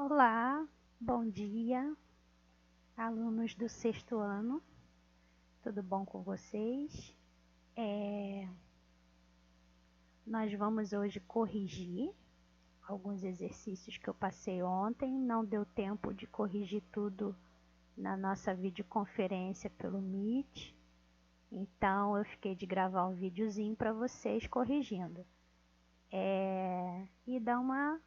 Olá, bom dia, alunos do sexto ano, tudo bom com vocês? Nós vamos hoje corrigir alguns exercícios que eu passei ontem, não deu tempo de corrigir tudo na nossa videoconferência pelo Meet, então eu fiquei de gravar um videozinho para vocês corrigindo. E dar uma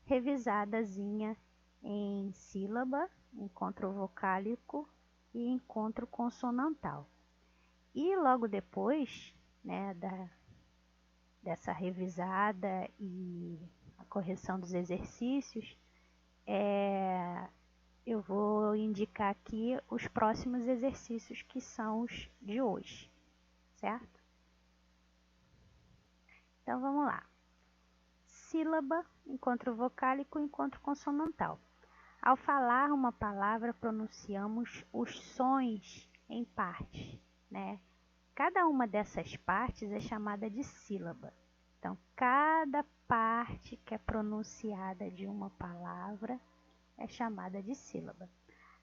revisadazinha em sílaba, encontro vocálico e encontro consonantal. E logo depois, né, dessa revisada e a correção dos exercícios, eu vou indicar aqui os próximos exercícios que são os de hoje, certo? Então vamos lá. Sílaba, encontro vocálico e encontro consonantal. Ao falar uma palavra, pronunciamos os sons em partes, né? Cada uma dessas partes é chamada de sílaba. Então, cada parte que é pronunciada de uma palavra é chamada de sílaba.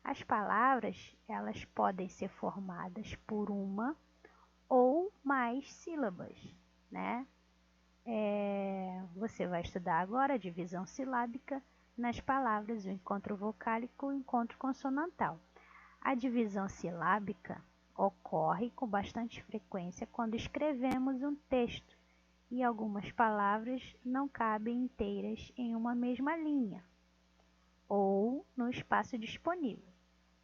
As palavras, elas podem ser formadas por uma ou mais sílabas, né? Você vai estudar agora a divisão silábica nas palavras, o encontro vocálico e o encontro consonantal. A divisão silábica ocorre com bastante frequência quando escrevemos um texto e algumas palavras não cabem inteiras em uma mesma linha ou no espaço disponível.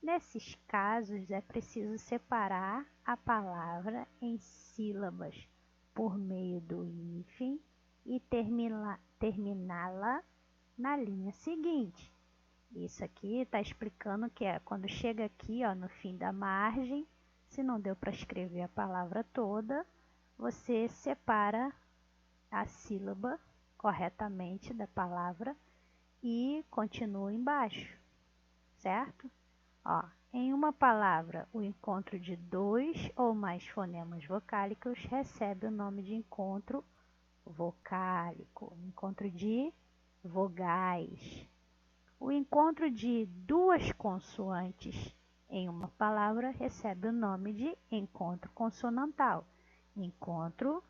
Nesses casos, é preciso separar a palavra em sílabas por meio do hífen e terminá-la na linha seguinte. Isso aqui está explicando que quando chega aqui, ó, no fim da margem, se não deu para escrever a palavra toda, você separa a sílaba corretamente da palavra e continua embaixo, certo? Ó, em uma palavra, o encontro de dois ou mais fonemas vocálicos recebe o nome de encontro vocálico, encontro de vogais. O encontro de duas consoantes em uma palavra recebe o nome de encontro consonantal, encontro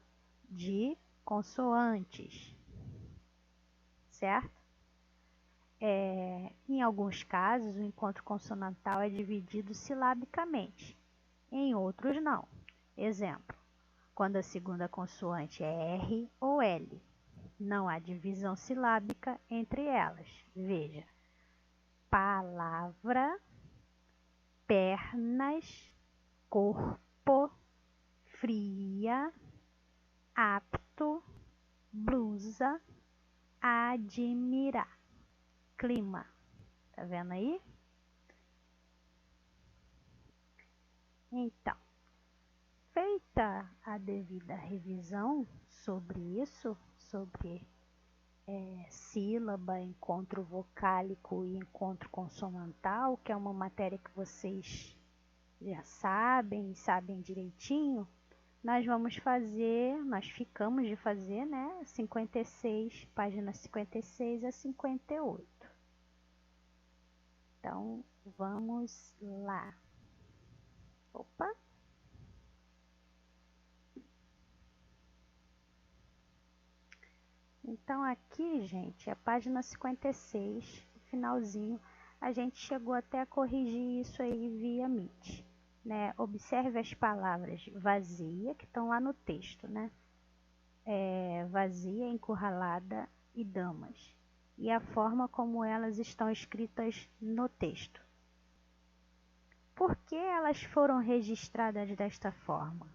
de consoantes, certo? Em alguns casos, o encontro consonantal é dividido silabicamente, em outros não. Exemplo, quando a segunda consoante é R ou L, não há divisão silábica entre elas. Veja, palavra, pernas, corpo, fria, apto, blusa, admirar, clima. Tá vendo aí? Então, feita a devida revisão sobre isso, sobre sílaba, encontro vocálico e encontro consonantal, que é uma matéria que vocês já sabem direitinho, nós ficamos de fazer, né, 56, página 56 a 58. Então, vamos lá. Opa! Então, aqui, gente, a página 56, finalzinho, a gente chegou até a corrigir isso aí via Meet, né? Observe as palavras vazia, que estão lá no texto, né? Vazia, encurralada e damas. E a forma como elas estão escritas no texto. Por que elas foram registradas desta forma,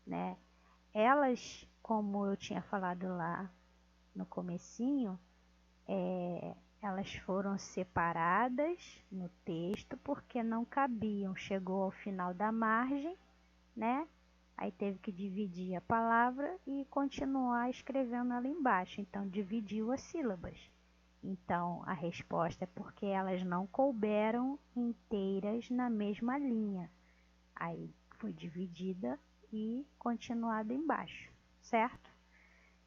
né? Elas, como eu tinha falado lá no comecinho, elas foram separadas no texto porque não cabiam, chegou ao final da margem, né? Aí teve que dividir a palavra e continuar escrevendo ela embaixo, então dividiu as sílabas. Então a resposta é porque elas não couberam inteiras na mesma linha. Aí foi dividida e continuada embaixo, certo?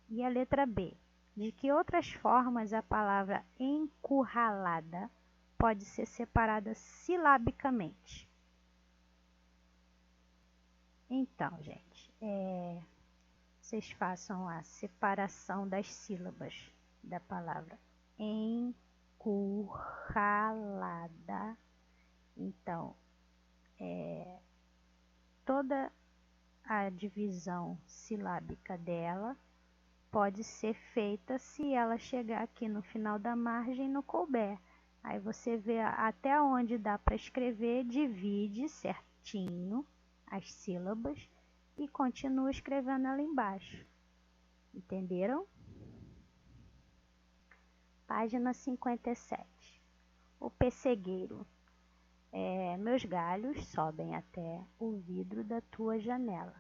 E a letra B. De que outras formas a palavra encurralada pode ser separada silabicamente? Então, gente, vocês façam a separação das sílabas da palavra encurralada. Então, toda a divisão silábica dela pode ser feita se ela chegar aqui no final da margem no couber. Aí você vê até onde dá para escrever, divide certinho as sílabas e continua escrevendo ela embaixo. Entenderam? Página 57. O pessegueiro. Meus galhos sobem até o vidro da tua janela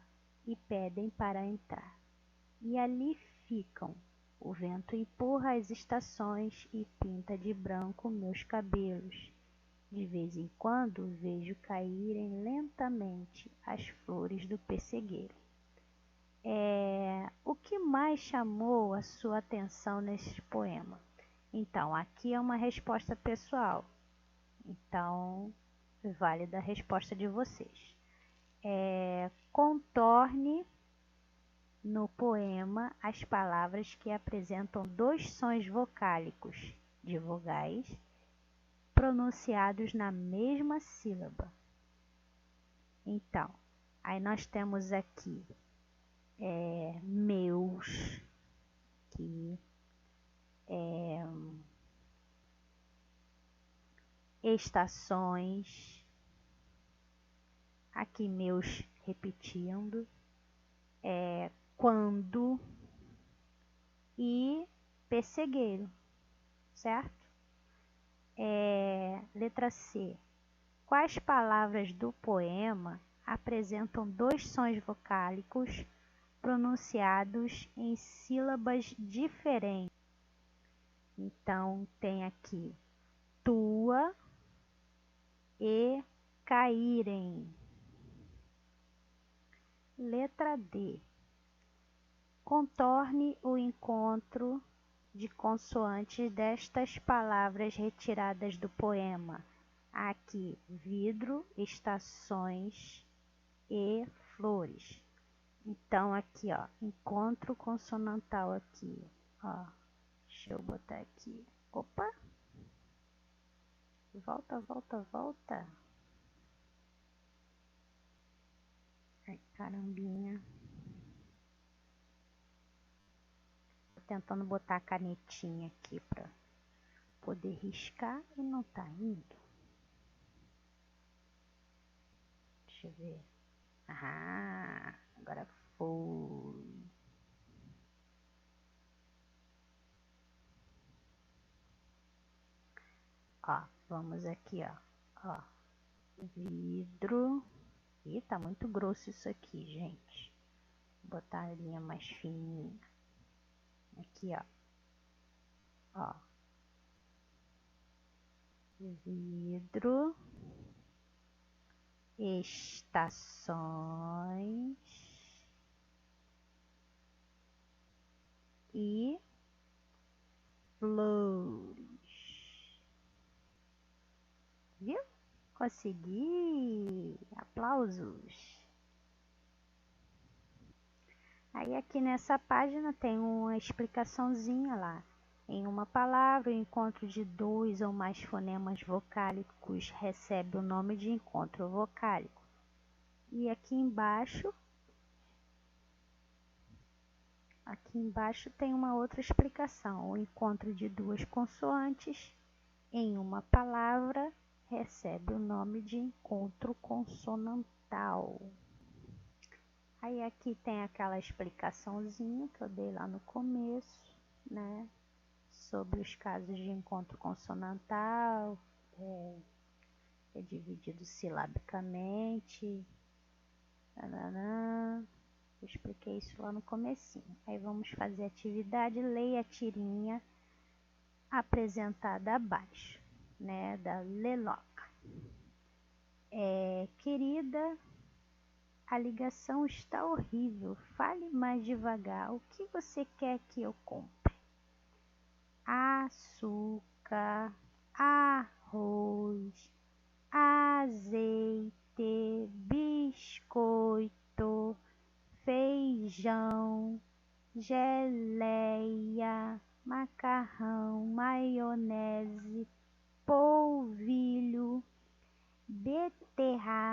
e pedem para entrar. E ali ficam. O vento empurra as estações e pinta de branco meus cabelos. De vez em quando vejo caírem lentamente as flores do pessegueiro. O que mais chamou a sua atenção nesse poema? Então, aqui é uma resposta pessoal. Então, é válida a resposta de vocês. Contorne no poema as palavras que apresentam dois sons vocálicos de vogais pronunciados na mesma sílaba. Então, aí nós temos aqui meus, que estações, aqui meus repetindo, quando e pessegueiro, certo? Letra C. Quais palavras do poema apresentam dois sons vocálicos pronunciados em sílabas diferentes? Então, tem aqui tua e caírem. Letra D. Contorne o encontro de consoantes destas palavras retiradas do poema. Aqui, vidro, estações e flores. Então, aqui, ó, encontro consonantal aqui, ó. Deixa eu botar aqui. Opa! Volta, volta, volta. Ai, carambinha. Tô tentando botar a canetinha aqui pra poder riscar e não tá indo. Deixa eu ver. Ah, agora foi. Ó, vamos aqui, ó. Vidro. Ih, tá muito grosso isso aqui, gente. Vou botar a linha mais fininha. Aqui, ó. Vidro. Estações. E flores. Viu? Consegui! Aplausos! Aí aqui nessa página tem uma explicaçãozinha lá. Em uma palavra, o encontro de dois ou mais fonemas vocálicos recebe o nome de encontro vocálico. E aqui embaixo tem uma outra explicação. O encontro de duas consoantes em uma palavra recebe o nome de encontro consonantal. Aí aqui tem aquela explicaçãozinha que eu dei lá no começo, né? Sobre os casos de encontro consonantal, é dividido silabicamente. Eu expliquei isso lá no comecinho. Aí vamos fazer a atividade, leia a tirinha apresentada abaixo, né, da Leloca. Querida, a ligação está horrível, fale mais devagar, o que você quer que eu compre? açúcar, arroz, azeite, biscoito, feijão, geleia, macarrão, maionese, polvilho, beterraba,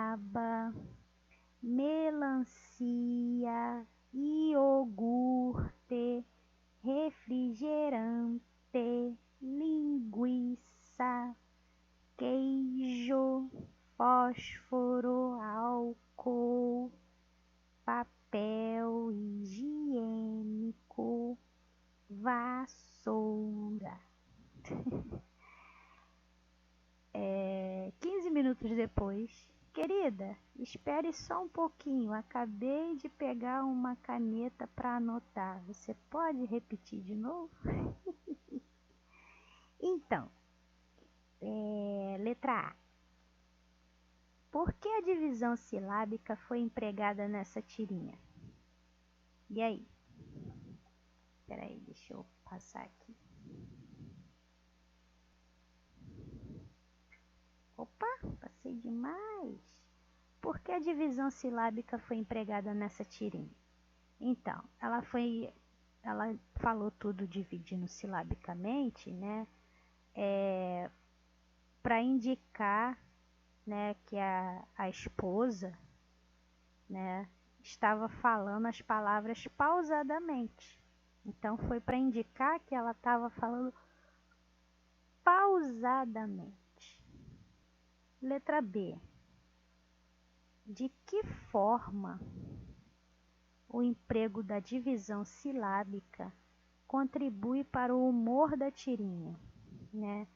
melancia, iogurte, refrigerante, linguiça, queijo, fósforo, álcool, papel higiênico, vassoura. 15 minutos depois, querida, espere só um pouquinho, acabei de pegar uma caneta para anotar. Você pode repetir de novo? Então, letra A. Por que a divisão silábica foi empregada nessa tirinha? E aí? Espera aí, deixa eu passar aqui. Opa, passei demais. Por que a divisão silábica foi empregada nessa tirinha? Então, ela falou tudo dividindo silabicamente, né? Para indicar, né, que a esposa, né, estava falando as palavras pausadamente. Então, foi para indicar que ela estava falando pausadamente. Letra B. De que forma o emprego da divisão silábica contribui para o humor da tirinha, né?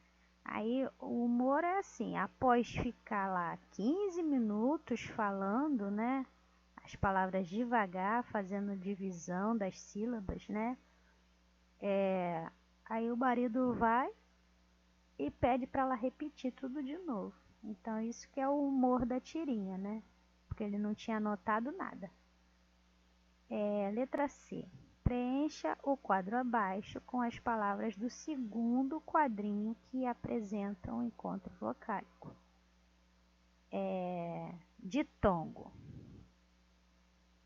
Aí o humor é assim, após ficar lá 15 minutos falando, né, as palavras devagar, fazendo divisão das sílabas, né? Aí o marido vai e pede para ela repetir tudo de novo. Então isso que é o humor da tirinha, né? Porque ele não tinha anotado nada. Letra C. Preencha o quadro abaixo com as palavras do segundo quadrinho que apresentam o encontro vocálico. Ditongo.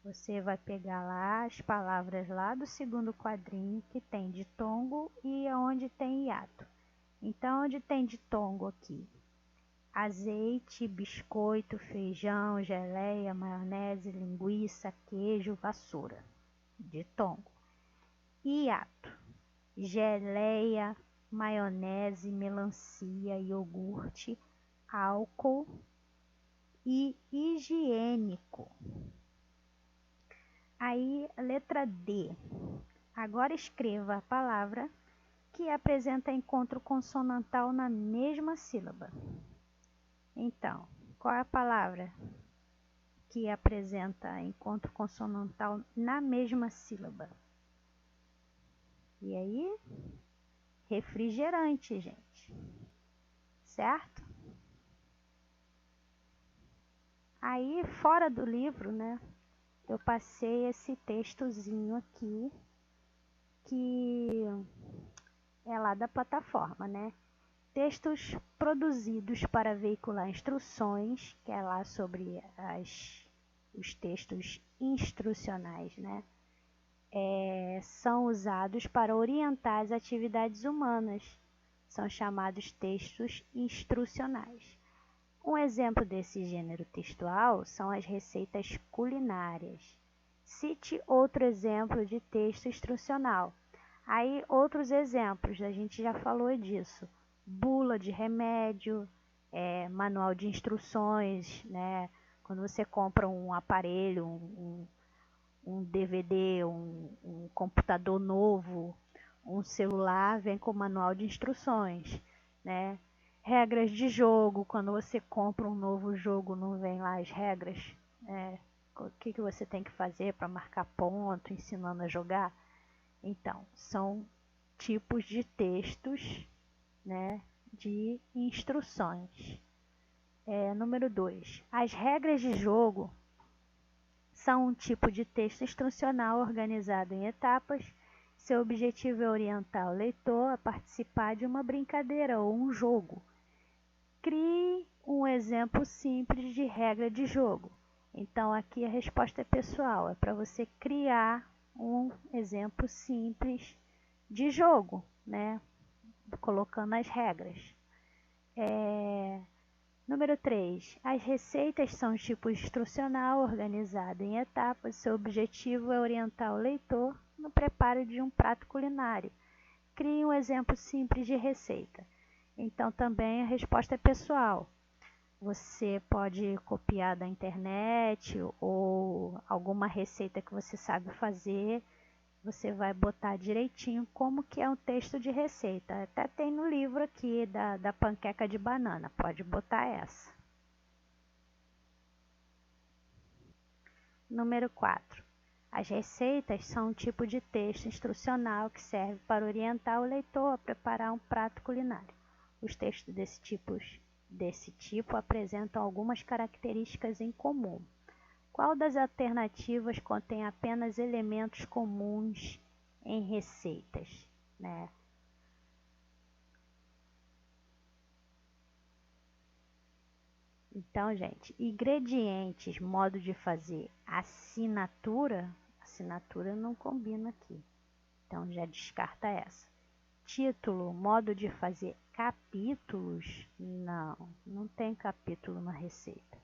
Você vai pegar lá as palavras lá do segundo quadrinho que tem ditongo e onde tem hiato. Então, onde tem ditongo aqui? Azeite, biscoito, feijão, geleia, maionese, linguiça, queijo, vassoura. Ditongo. Hiato. Geleia, maionese, melancia, iogurte, álcool e higiênico. Aí, letra D. Agora escreva a palavra que apresenta encontro consonantal na mesma sílaba. Então, qual é a palavra que apresenta encontro consonantal na mesma sílaba? E aí? Refrigerante, gente. Certo? Aí, fora do livro, né? Eu passei esse textozinho aqui, que é lá da plataforma, né? Textos produzidos para veicular instruções, que é lá sobre os textos instrucionais, né? São usados para orientar as atividades humanas. São chamados textos instrucionais. Um exemplo desse gênero textual são as receitas culinárias. Cite outro exemplo de texto instrucional. Aí, outros exemplos, a gente já falou disso. Bula de remédio, manual de instruções, né? Quando você compra um aparelho, um DVD, um computador novo, um celular, vem com manual de instruções, né? Regras de jogo, quando você compra um novo jogo, não vem lá as regras, né? O que você tem que fazer para marcar ponto, ensinando a jogar. Então, são tipos de textos, né, de instruções. Número 2. As regras de jogo são um tipo de texto instrucional organizado em etapas, Seu objetivo é orientar o leitor a participar de uma brincadeira ou um jogo. Crie um exemplo simples de regra de jogo. Então, aqui a resposta é pessoal, é para você criar um exemplo simples de jogo, né? Colocando as regras. Número 3. As receitas são tipo instrucional, organizado em etapas. Seu objetivo é orientar o leitor no preparo de um prato culinário. Crie um exemplo simples de receita. Então, também a resposta é pessoal. Você pode copiar da internet ou alguma receita que você sabe fazer. Você vai botar direitinho como que é um texto de receita. Até tem no livro aqui da panqueca de banana. Pode botar essa. Número 4. As receitas são um tipo de texto instrucional que serve para orientar o leitor a preparar um prato culinário. Os textos desse tipo apresentam algumas características em comum. Qual das alternativas contém apenas elementos comuns em receitas, né? Então, gente, ingredientes, modo de fazer, assinatura não combina aqui. Então, já descarta essa. Título, modo de fazer, capítulos, não tem capítulo na receita.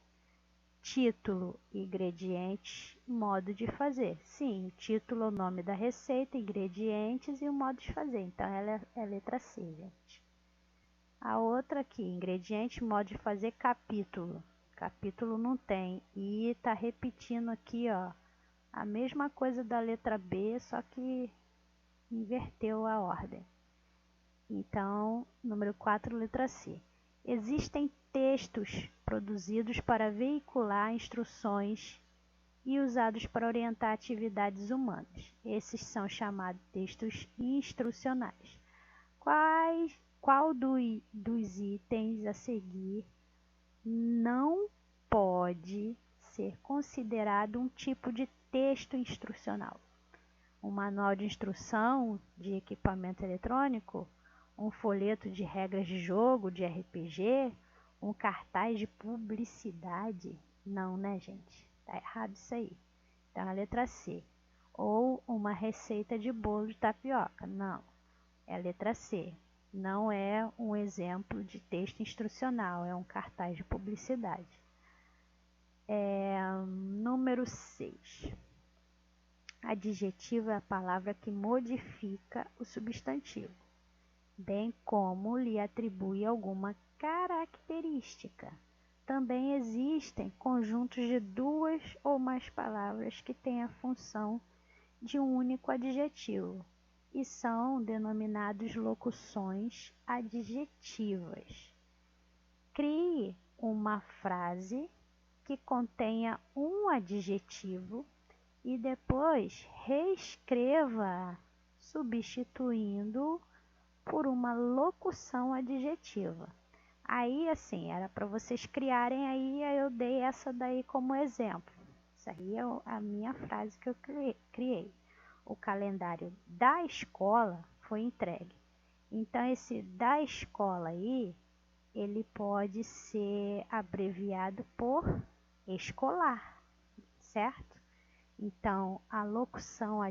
Título, ingredientes, modo de fazer. Sim, título é o nome da receita, ingredientes e o modo de fazer. Então, ela é letra C, gente. A outra aqui, ingrediente, modo de fazer, capítulo. Capítulo não tem. E tá repetindo aqui, ó, a mesma coisa da letra B, só que inverteu a ordem. Então, número 4, letra C. Existem textos produzidos para veicular instruções e usados para orientar atividades humanas. Esses são chamados textos instrucionais. Qual dos itens a seguir não pode ser considerado um tipo de texto instrucional? Um manual de instrução de equipamento eletrônico, um folheto de regras de jogo, de RPG, um cartaz de publicidade? Não, né, gente? Tá errado isso aí. Então, a letra C. Ou uma receita de bolo de tapioca? Não, é a letra C. Não é um exemplo de texto instrucional, é um cartaz de publicidade. Número 6. Adjetivo é a palavra que modifica o substantivo, bem como lhe atribui alguma característica. Também existem conjuntos de duas ou mais palavras que têm a função de um único adjetivo e são denominados locuções adjetivas. Crie uma frase que contenha um adjetivo e depois reescreva, substituindo por uma locução adjetiva. Aí, assim, era para vocês criarem aí, eu dei essa daí como exemplo. Isso aí é a minha frase que eu criei. O calendário da escola foi entregue. Então, esse da escola aí, ele pode ser abreviado por escolar, certo? Então, a locução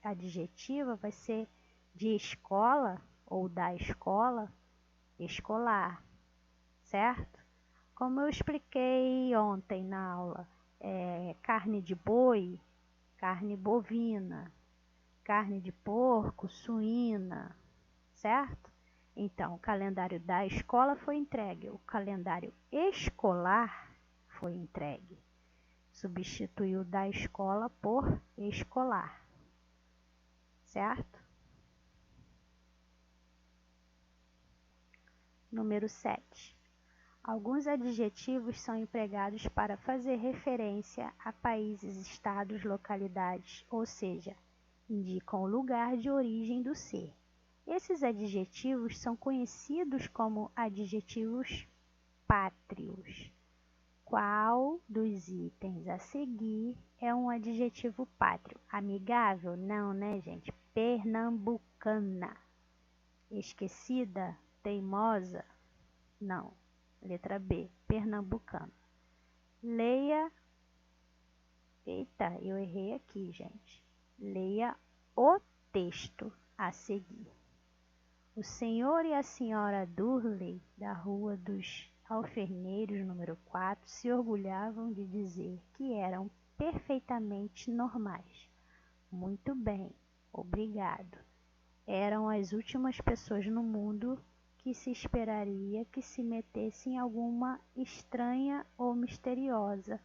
adjetiva vai ser de escola ou da escola, escolar, certo? Como eu expliquei ontem na aula, carne de boi, carne bovina, carne de porco, suína, certo? Então, o calendário da escola foi entregue, o calendário escolar foi entregue. Substituiu da escola por escolar, certo? Número 7. Alguns adjetivos são empregados para fazer referência a países, estados, localidades, ou seja, indicam o lugar de origem do ser. Esses adjetivos são conhecidos como adjetivos pátrios. Qual dos itens a seguir é um adjetivo pátrio. Amigável? Não, né, gente? Pernambucana. Esquecida? Teimosa? Não. Letra B, pernambucana. Leia. Eita, eu errei aqui, gente. Leia o texto a seguir. O senhor e a senhora Durley, da Rua dos Alfeneiros, número 4, se orgulhavam de dizer que eram perfeitamente normais. Muito bem, obrigado. Eram as últimas pessoas no mundo que se esperaria que se metesse em alguma estranha ou misteriosa,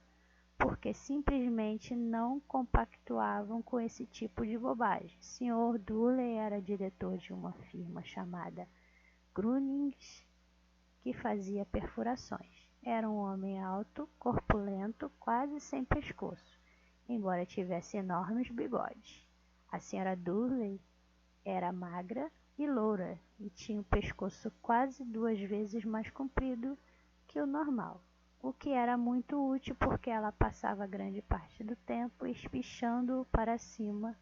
porque simplesmente não compactuavam com esse tipo de bobagem. Sr. Durley era diretor de uma firma chamada Grunings, que fazia perfurações. Era um homem alto, corpulento, quase sem pescoço, embora tivesse enormes bigodes. A Sra. Durley era magra e loura e tinha o pescoço quase 2 vezes mais comprido que o normal, o que era muito útil porque ela passava grande parte do tempo espichando para cima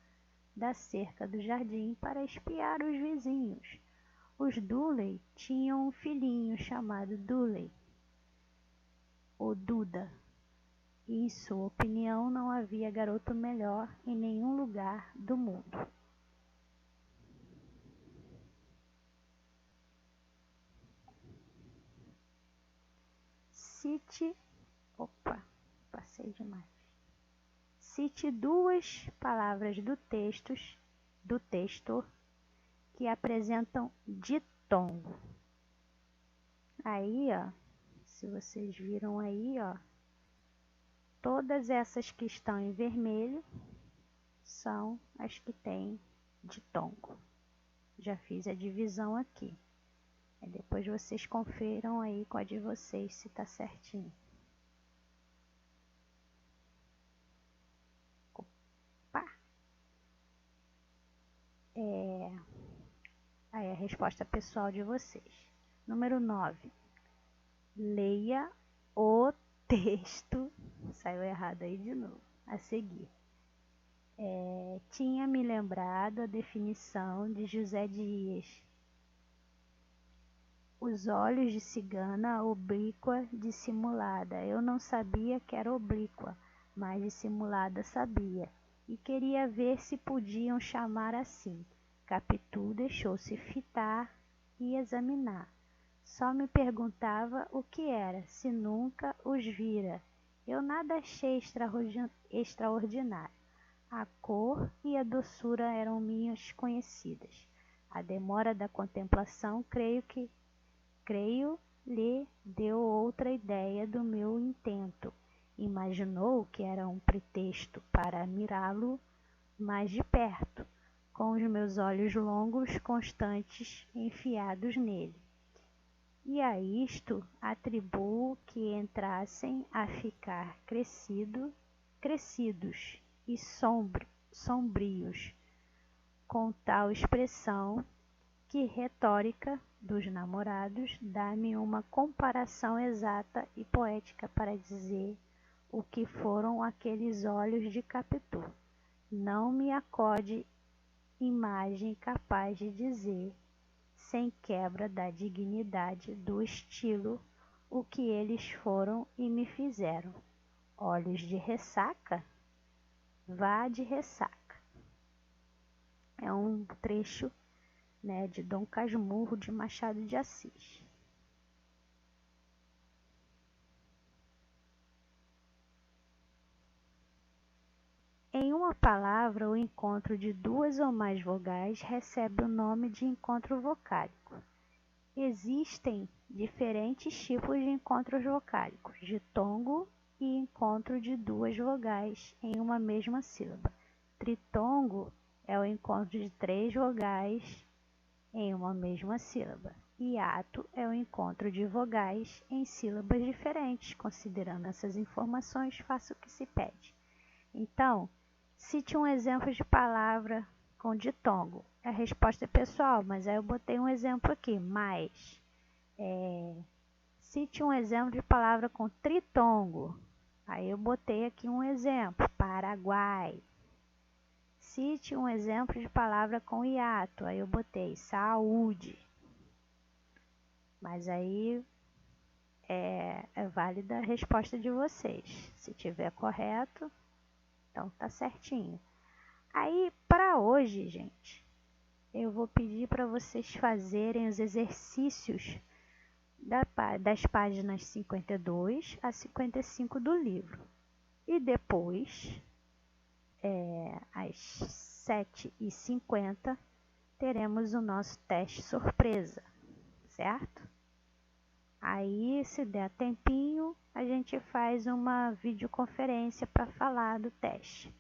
da cerca do jardim para espiar os vizinhos. Os Durley tinham um filhinho chamado Durley, ou Duda, e em sua opinião não havia garoto melhor em nenhum lugar do mundo. Passei demais. Cite 2 palavras do texto que apresentam ditongo. Aí, ó, se vocês viram aí, ó, todas essas que estão em vermelho são as que têm ditongo. Já fiz a divisão aqui. Depois vocês confiram aí com a de vocês se tá certinho. Opa! Aí a resposta pessoal de vocês. Número 9. Leia o texto. Saiu errado aí de novo. A seguir. Tinha me lembrado a definição de José Dias. Os olhos de cigana, oblíqua, dissimulada. Eu não sabia que era oblíqua, mas dissimulada sabia, e queria ver se podiam chamar assim. Capitu deixou-se fitar e examinar. Só me perguntava o que era, se nunca os vira. Eu nada achei extraordinário. A cor e a doçura eram minhas conhecidas. A demora da contemplação creio lhe deu outra ideia do meu intento. Imaginou que era um pretexto para mirá-lo mais de perto, com os meus olhos longos constantes enfiados nele. E a isto atribuo que entrassem a ficar crescidos e sombrios, com tal expressão que retórica dos namorados dá-me uma comparação exata e poética para dizer o que foram aqueles olhos de Capitu. Não me acode imagem capaz de dizer, sem quebra da dignidade do estilo, o que eles foram e me fizeram. Olhos de ressaca? Vá de ressaca. É um trecho, né, de Dom Casmurro de Machado de Assis. Em uma palavra, o encontro de 2 ou mais vogais recebe o nome de encontro vocálico. Existem diferentes tipos de encontros vocálicos, ditongo e encontro de 2 vogais em uma mesma sílaba. Tritongo é o encontro de 3 vogais em uma mesma sílaba. Hiato é o encontro de vogais em sílabas diferentes. Considerando essas informações, faça o que se pede. Então, cite um exemplo de palavra com ditongo. A resposta é pessoal, mas aí eu botei um exemplo aqui, mais. Cite um exemplo de palavra com tritongo. Aí eu botei aqui um exemplo, Paraguai. Cite um exemplo de palavra com hiato. Aí eu botei saúde. Mas aí é válida a resposta de vocês. Se tiver correto, então tá certinho. Aí para hoje, gente, eu vou pedir para vocês fazerem os exercícios das páginas 52 a 55 do livro. E depois, às 7h50, teremos o nosso teste surpresa, certo? Aí, se der tempinho, a gente faz uma videoconferência para falar do teste.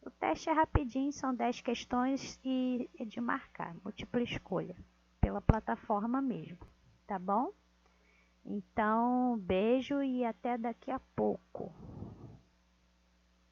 O teste é rapidinho, são 10 questões e é de marcar, múltipla escolha, pela plataforma mesmo, tá bom? Então, beijo e até daqui a pouco.